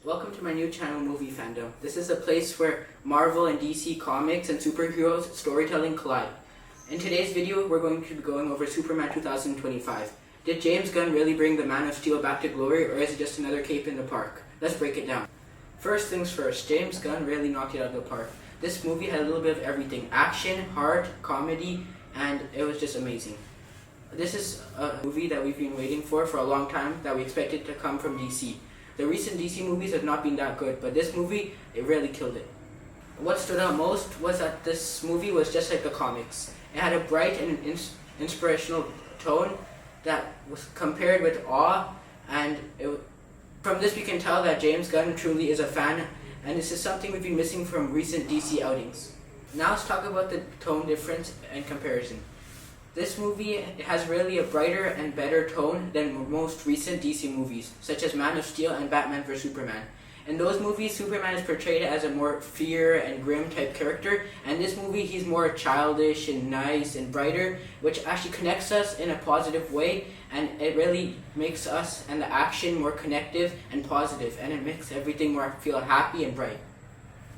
Welcome to my new channel, MovieFandom. This is a place where Marvel and DC comics and superheroes storytelling collide. In today's video, we're going to be going over Superman 2025. Did James Gunn really bring the Man of Steel back to glory, or is it just another cape in the park? Let's break it down. First things first, James Gunn really knocked it out of the park. This movie had a little bit of everything: action, heart, comedy, and it was just amazing. This is a movie that we've been waiting for a long time, that we expected to come from DC. The recent DC movies have not been that good, but this movie, it really killed it. What stood out most was that this movie was just like the comics. It had a bright and inspirational tone that was compared with awe, and from this we can tell that James Gunn truly is a fan, and this is something we've been missing from recent DC outings. Now let's talk about the tone difference and comparison. This movie has really a brighter and better tone than most recent DC movies, such as Man of Steel and Batman vs Superman. In those movies, Superman is portrayed as a more fear and grim type character, and this movie he's more childish and nice and brighter, which actually connects us in a positive way, and it really makes us and the action more connective and positive, and it makes everything more feel happy and bright.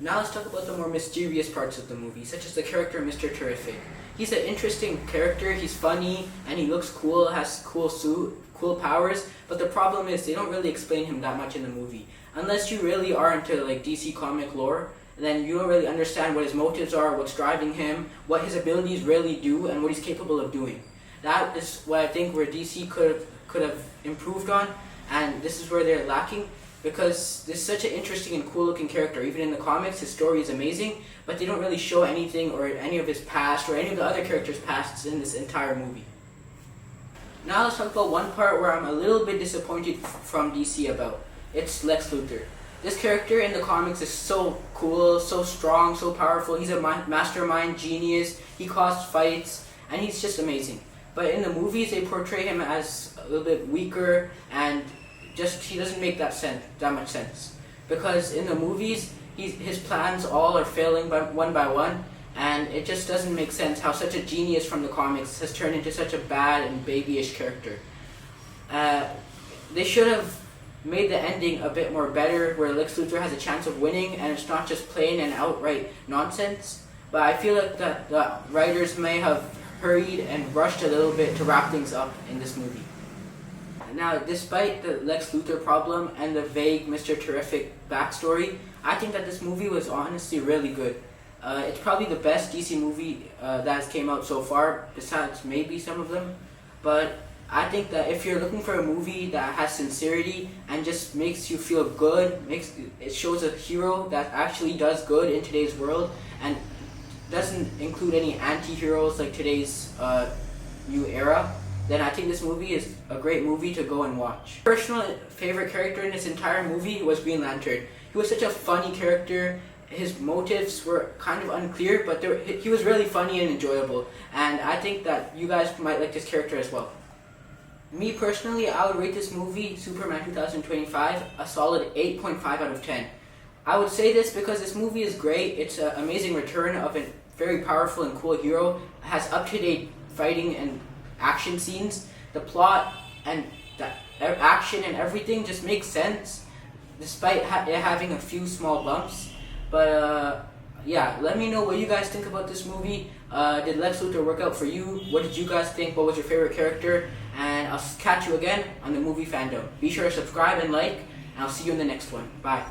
Now let's talk about the more mysterious parts of the movie, such as the character Mr. Terrific. He's an interesting character, he's funny, and he looks cool, has cool suit, cool powers, but the problem is they don't really explain him that much in the movie. Unless you really are into like DC comic lore, then you don't really understand what his motives are, what's driving him, what his abilities really do, and what he's capable of doing. That is what I think where DC could have improved on, and this is where they're lacking. Because this is such an interesting and cool looking character. Even in the comics, his story is amazing, but they don't really show anything or any of his past or any of the other characters' pasts in this entire movie. Now let's talk about one part where I'm a little bit disappointed from DC about. It's Lex Luthor. This character in the comics is so cool, so strong, so powerful. He's a mastermind genius. He caused fights, and he's just amazing. But in the movies, they portray him as a little bit weaker, and he doesn't make that much sense, because in the movies his plans all are failing one by one, and it just doesn't make sense how such a genius from the comics has turned into such a bad and babyish character. They should have made the ending a bit more better, where Lex Luthor has a chance of winning and it's not just plain and outright nonsense. But I feel like that the writers may have hurried and rushed a little bit to wrap things up in this movie. Now, despite the Lex Luthor problem and the vague Mr. Terrific backstory, I think that this movie was honestly really good. It's probably the best DC movie that has came out so far, besides maybe some of them. But I think that if you're looking for a movie that has sincerity and just makes you feel good, it shows a hero that actually does good in today's world and doesn't include any anti-heroes like today's new era, then I think this movie is a great movie to go and watch. My personal favorite character in this entire movie was Green Lantern. He was such a funny character. His motives were kind of unclear, but he was really funny and enjoyable. And I think that you guys might like this character as well. Me personally, I would rate this movie, Superman 2025, a solid 8.5 out of 10. I would say this because this movie is great. It's an amazing return of a very powerful and cool hero. It has up-to-date fighting and action scenes. The plot and the action and everything just makes sense, despite it having a few small bumps. But yeah, let me know what you guys think about this movie. Did Lex Luthor work out for you? What did you guys think? What was your favorite character? And I'll catch you again on the Movie Fandom. Be sure to subscribe and like, and I'll see you in the next one. Bye.